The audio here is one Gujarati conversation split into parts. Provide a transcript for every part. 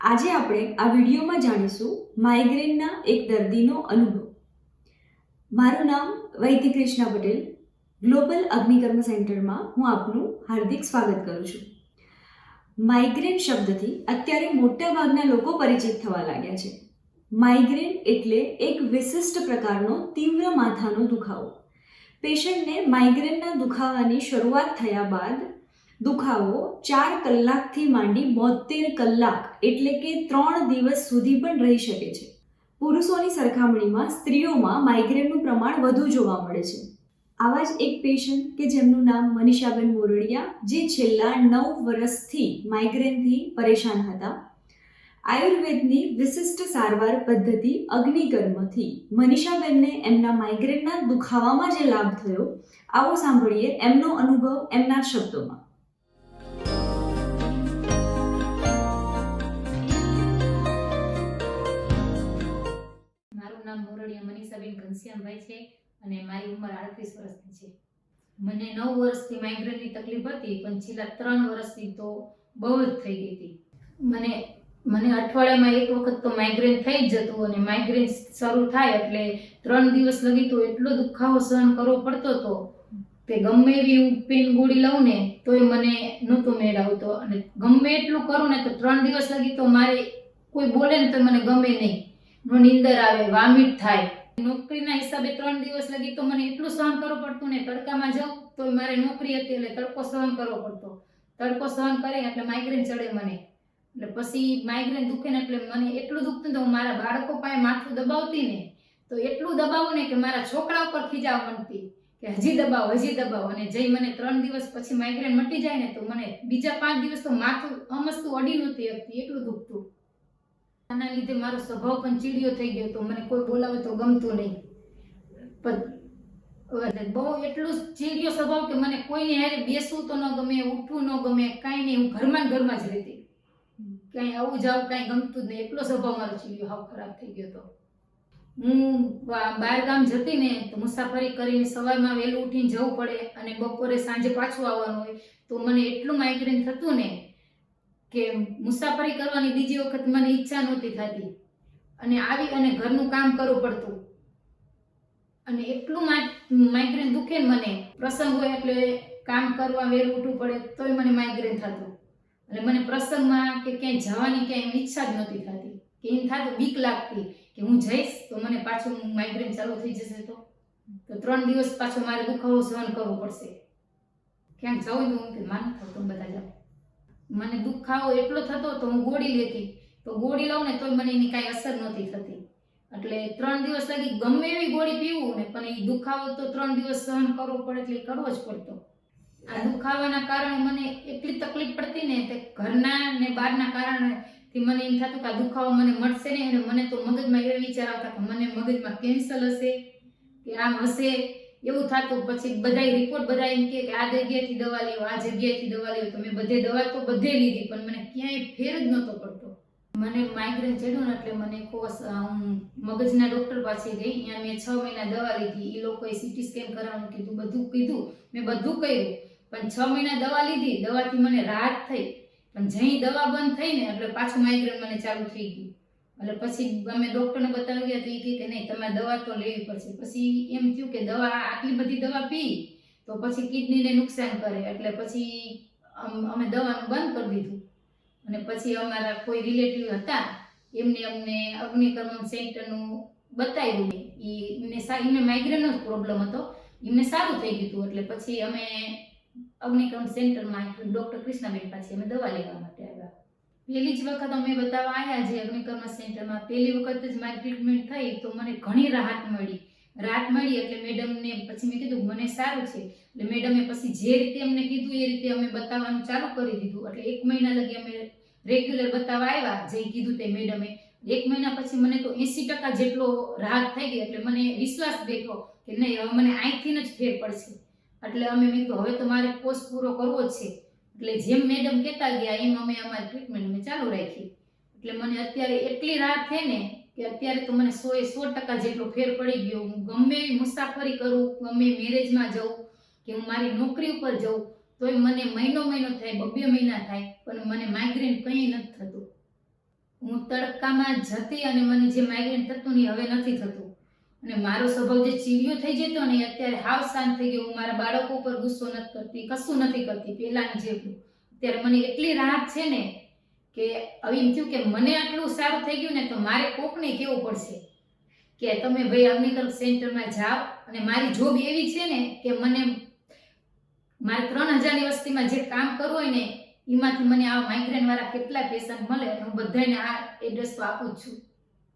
આજે આપણે આ વિડીયોમાં જાણીશું માઇગ્રેનના એક દર્દીનો અનુભવ. મારું નામ વૈદિક કૃષ્ણા પટેલ. ગ્લોબલ અગ્નિકર્મ સેન્ટરમાં હું આપનું હાર્દિક સ્વાગત કરું છું. માઇગ્રેન શબ્દથી અત્યારે મોટાભાગના લોકો પરિચિત થવા લાગ્યા છે. માઇગ્રેન એટલે એક વિશિષ્ટ પ્રકારનો તીવ્ર માથાનો દુખાવો. પેશન્ટને માઇગ્રેનના દુખાવાની શરૂઆત થયા બાદ દુખાવો 4 કલાકથી માંડી 72 કલાક એટલે કે 3 દિવસ સુધી પણ રહી શકે છે. પુરુષોની સરખામણીમાં સ્ત્રીઓમાં માઇગ્રેનનું પ્રમાણ વધુ જોવા મળે છે. આવા જ એક પેશન્ટ કે જેમનું નામ મનીષાબેન મોરડિયા, જે છેલ્લા 9 વર્ષથી માઇગ્રેનથી પરેશાન હતા. આયુર્વેદની વિશિષ્ટ સારવાર પદ્ધતિ અગ્નિકર્મથી મનીષાબેનને એમના માઇગ્રેનના દુખાવામાં જે લાભ થયો, આવો સાંભળીએ એમનો અનુભવ એમના શબ્દોમાં. મારું નામ મોરડિયા મનીષાબેન ઘનશ્યામભાઈ છે અને મારી ઉંમર 38 વર્ષની છે. મને 9 વર્ષથી માઇગ્રેનની તકલીફ હતી, પણ છેલ્લા 3 વર્ષથી તો બહુ જ થઈ ગઈ હતી. મને અઠવાડિયામાં એક વખત તો માઇગ્રેન થઈ જ જતું, અને માઇગ્રેન શરૂ થાય એટલે 3 દિવસ લગી તો એટલો દુખાવો સહન કરવો પડતો હતો કે ગમે એવી પેન ગોળી લઉં ને તોય મને નહોતો મેળ આવતો, અને ગમે એટલું કરું ને તો 3 દિવસ લગી તો મારે કોઈ બોલે ને તો મને ગમે નહીં. નીંદર આવે, વામિટ થાય. નોકરીના હિસાબે 3 દિવસ લગી તો મને એટલું સહન કરવું પડતું ને, તડકામાં જાઉં તો મારે નોકરી હતી એટલે તડકો સહન કરવો પડતો. તડકો સહન કરે એટલે માઇગ્રેન ચડે મને. એટલે પછી માઇગ્રેન દુખે ને એટલે મને એટલું દુખતું તો હું મારા બાળકો પાસે માથું દબાવતી ને તો એટલું દબાવું ને કે મારા છોકરા ઉપર ખીજાવ મળતી કે હજી દબાવો. અને જઈ મને 3 દિવસ પછી માઇગ્રેન મટી જાય ને તો મને બીજા 5 દિવસ તો માથું અમસ્તું અડી નહોતી શકતી, એટલું દુખતું. આના લીધે મારો સ્વભાવ પણ ચીડિયો થઈ ગયો હતો. મને કોઈ બોલાવે તો ગમતું નહીં. બહુ એટલું ચીડિયો સ્વભાવ કે મને કોઈની હારે બેસવું તો ન ગમે, ઉઠવું ન ગમે, કાંઈ નહીં. હું ઘરમાં જ રહેતી. ક્યાંય આવું જાવ કાંઈ ગમતું જ નહીં. એટલો સ્વભાવ મારો ચીડિયો હાવ ખરાબ થઈ ગયો હતો. હું બહાર ગામ જતી ને તો મુસાફરી કરીને સવારમાં વહેલું ઉઠીને જવું પડે અને બપોરે સાંજે પાછું આવવાનું હોય, તો મને એટલું માઇગ્રેન થતું ને કે મુસાફરી કરવાની બીજી વખત મને ઈચ્છા નહોતી થતી, અને આવી અને ઘરનું કામ કરવું પડતું. અને એટલું માઇગ્રેન દુખે ને મને, પ્રસંગ હોય એટલે કામ કરવા વહેલું ઉઠવું પડે તોય મને માઇગ્રેન થતું. અને મને પ્રસંગમાં કે ક્યાંય જવાની ક્યાંય ઈચ્છા જ નહોતી થતી, કે એમ થતું બીક લાગતી કે હું જઈશ તો મને પાછું માઇગ્રેન ચાલુ થઈ જશે તો 3 દિવસ પાછો મારે દુખાવો સહન કરવો પડશે. ક્યાંક જવું તો હું કે માન થતું બધા જાવ. મને દુખાવો એટલો થતો તો હું ગોળી લેતી, તો ગોળી લઉં ને તોય મને એની કાંઈ અસર નહોતી થતી. એટલે 3 દિવસ લગી ગમે એવી ગોળી પીવું ને પણ એ દુખાવો તો 3 દિવસ સહન કરવો પડે એટલે કરવો જ પડતો. આ દુખાવાના કારણે મને એટલી તકલીફ પડતી ને તે ઘરના ને બહારના કારણેથી મને એમ થતું કે આ દુખાવો મને મળશે નહીં. અને મને તો મગજમાં એવા વિચાર આવતા કે મને મગજમાં કેન્સર હશે કે આમ હશે એવું થતું. પછી બધા રિપોર્ટ બધા એમ કે આ જગ્યાએથી દવા લેવો, આ જગ્યાએથી દવા લેવો. તો મેં બધે દવા તો બધે લીધી પણ મને ક્યાંય ફેર જ નહોતો પડતો. મને માઇગ્રેન ચડ્યું ને એટલે મને મગજના ડૉક્ટર પાસે ગઈ. ત્યાં મેં 6 મહિના દવા લીધી. એ લોકોએ સીટી સ્કેન કરાવવાનું કીધું, બધું કીધું, મેં બધું કર્યું. પણ 6 મહિના દવા લીધી, દવાથી મને રાહત થઈ. પણ જઈ દવા બંધ થઈ ને એટલે પાછું માઇગ્રેન મને ચાલુ થઈ ગયું. એટલે પછી અમે ડૉક્ટરને બતાવી ગયા તો એ કહે કે નહીં, તમારે દવા તો લેવી પડશે. પછી એમ થયું કે દવા આટલી બધી દવા પી તો પછી કિડનીને નુકસાન કરે, એટલે પછી અમે દવાનું બંધ કરી દીધું. અને પછી અમારા કોઈ રિલેટિવ હતા એમને અમને અગ્નિકર્મ સેન્ટરનું બતાવ્યું. એમને માઇગ્રેનનો જ પ્રોબ્લેમ હતો, એમને સારું થઈ ગયું હતું. એટલે પછી અમે અગ્નિકર્મ સેન્ટરમાં ડૉક્ટર કૃષ્ણાબેન પાસે અમે દવા લેવા માટે આવ્યા. પહેલી જ વખત અમે બતાવવા આવ્યા જે અગ્નિકર્મ સેન્ટરમાં, પહેલી વખત જ મારી ટ્રીટમેન્ટ થઈ તો મને ઘણી રાહત મળી. એટલે મેડમને પછી મેં કીધું મને સારું છે. એટલે મેડમે પછી જે રીતે અમને કીધું એ રીતે અમે બતાવવાનું ચાલુ કરી દીધું. એટલે 1 મહિના લગી અમે રેગ્યુલર બતાવવા આવ્યા જે કીધું તે મેડમે. 1 મહિના પછી મને તો 80% જેટલો રાહત થઈ ગઈ. એટલે મને વિશ્વાસ બેઠો કે નહીં, હવે મને અહીંથી જ ફેર પડશે. એટલે અમે મેં કીધું હવે તો મારે કોર્સ પૂરો કરવો જ છે. એટલે જેમ મેડમ કહેતા ગયા એમ અમે અમારી ટ્રીટમેન્ટ અમે ચાલુ રાખી. એટલે મને અત્યારે એટલી રાહત થઈ ને કે અત્યારે તો મને 100% જેટલો ફેર પડી ગયો. હું ગમે એવી મુસાફરી કરું, ગમે મેરેજમાં જાઉં કે હું મારી નોકરી ઉપર જાઉં તોય મને મહિનો થાય, 2 મહિના થાય, પણ મને માઇગ્રેન કંઈ નથી થતું. હું તડકામાં જતી અને મને જે માઇગ્રેન થતું ને એ હવે નથી થતું. અને મારો સ્વભાવ જે ચીડિયો થઈ જતો ને એ અત્યારે હાવ શાંત થઈ ગયો. હું મારા બાળકો ઉપર ગુસ્સો નથી કરતી, કશું નથી કરતી પહેલાની જેટલું. અત્યારે મને એટલી રાહત છે ને કે હવે એમ થયું કે મને આટલું સારું થઈ ગયું ને તો મારે કોકને કહેવું પડશે કે તમે ભાઈ અગ્નિકર્મ સેન્ટરમાં જાઓ. અને મારી જોબ એવી છે ને કે મને મારે 3000ની વસ્તીમાં જે કામ કરવું હોય ને એમાંથી મને આ માઇગ્રેન વાળા કેટલા પેશન્ટ મળે હું બધાને આ એડ્રેસ તો આપું જ છું.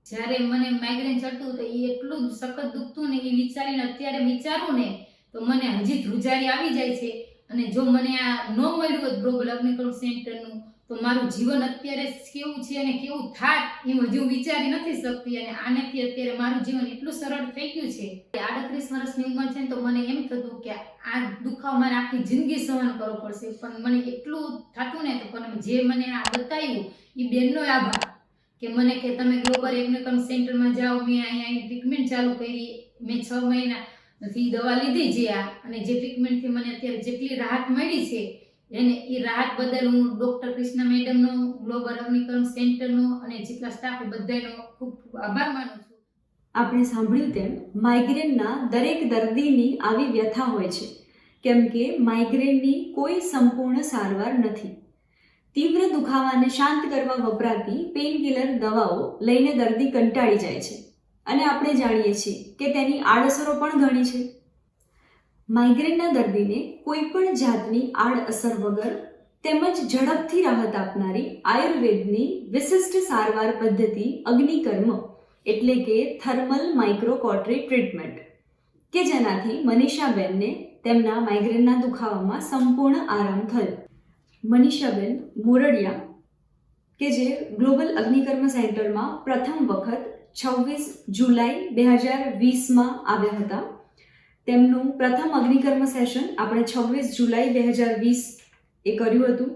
જ્યારે મને માઇગ્રેન ચડતું તો એ એટલું જ સખત દુખતું ને એ વિચારીને અત્યારે વિચારું ને તો મને હજી ધ્રુજારી આવી જાય છે. અને જો મને આ ન મળ્યું હોત ગ્લોબલ અગ્નિકર્મ સેન્ટરનું તો મારું જીવન અત્યારે કેવું છે અને કેવું થાત એમ હજુ વિચારી નથી શકતી. અને આનાથી અત્યારે મારું જીવન એટલું સરળ થઈ ગયું છે. 38 વર્ષની ઉંમર છે ને તો મને એમ થતું કે આ દુખાવો મારે આખી જિંદગી સહન કરવો પડશે. પણ મને એટલું થતું ને તો પણ જે મને આ બતાવ્યું એ બેનનો આભાર કે મને કે તમે ગ્લોબલ અગ્નિકર્મ સેન્ટરમાં જાઓ. મેં અહીંયા ટ્રીટમેન્ટ ચાલુ કરી. મેં 6 મહિનાથી દવા લીધી છે આ. અને જે ટ્રીટમેન્ટથી મને અત્યારે જેટલી રાહત મળી છે એને એ રાહત બદલ હું ડૉક્ટર કૃષ્ણા મેડમનો, ગ્લોબલ અગ્નિકર્મ સેન્ટરનો અને જેટલા સ્ટાફ બધાનો ખૂબ ખૂબ આભાર માનું છું. આપણે સાંભળ્યું તેમ માઇગ્રેનના દરેક દર્દીની આવી વ્યથા હોય છે, કેમ કે માઇગ્રેનની કોઈ સંપૂર્ણ સારવાર નથી. તીવ્ર દુખાવાને શાંત કરવા વપરાતી પેઇનકિલર દવાઓ લઈને દર્દી કંટાળી જાય છે અને આપણે જાણીએ છીએ કે તેની આડઅસરો પણ ઘણી છે. માઇગ્રેનના દર્દીને કોઈ પણ જાતની આડઅસર વગર તેમજ ઝડપથી રાહત આપનારી આયુર્વેદની વિશિષ્ટ સારવાર પદ્ધતિ અગ્નિકર્મ એટલે કે થર્મલ માઇક્રોકોટરી ટ્રીટમેન્ટ કે જેનાથી મનીષાબેનને તેમના માઇગ્રેનના દુખાવામાં સંપૂર્ણ આરામ થયો. મનીષાબેન મોરડિયા કે જે ગ્લોબલ અગ્નિકર્મ સેન્ટરમાં પ્રથમ વખત 26 જુલાઈ 2020માં આવ્યા હતા. તેમનું પ્રથમ અગ્નિકર્મ સેશન આપણે 26 જુલાઈ 2020 એ કર્યું હતું.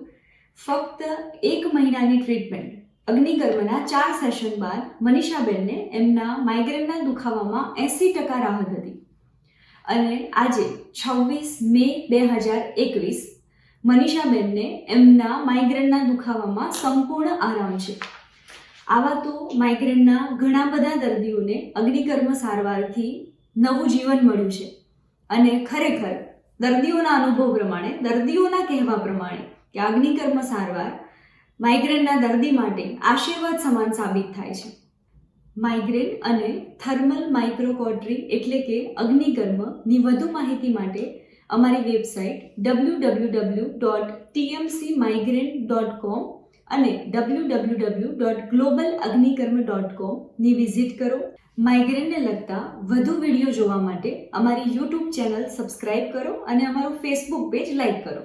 ફક્ત 1 મહિનાની ટ્રીટમેન્ટ અગ્નિકર્મના 4 સેશન બાદ મનીષાબેનને એમના માઇગ્રેનના દુખાવામાં 80% રાહત હતી. અને આજે 26 મે 2021 મનીષાબેનને એમના માઇગ્રેનના દુખાવામાં સંપૂર્ણ આરામ છે. આવા તો માઇગ્રેનના ઘણા બધા દર્દીઓને અગ્નિકર્મ સારવારથી નવું જીવન મળ્યું છે. અને ખરેખર દર્દીઓના અનુભવ પ્રમાણે, દર્દીઓના કહેવા પ્રમાણે કે અગ્નિકર્મ સારવાર માઇગ્રેનના દર્દી માટે આશીર્વાદ સમાન સાબિત થાય છે. માઇગ્રેન અને થર્મલ માઇક્રોકોટરી એટલે કે અગ્નિકર્મની વધુ માહિતી માટે અમારી વેબસાઇટ www.tmcmigraine.com અને www.globalagnikarma.com ની વિઝિટ કરો. માઇગ્રેનને લગતા વધુ વિડીયો જોવા માટે અમારી યુટ્યુબ ચેનલ સબસ્ક્રાઇબ કરો અને અમારું ફેસબુક પેજ લાઇક કરો.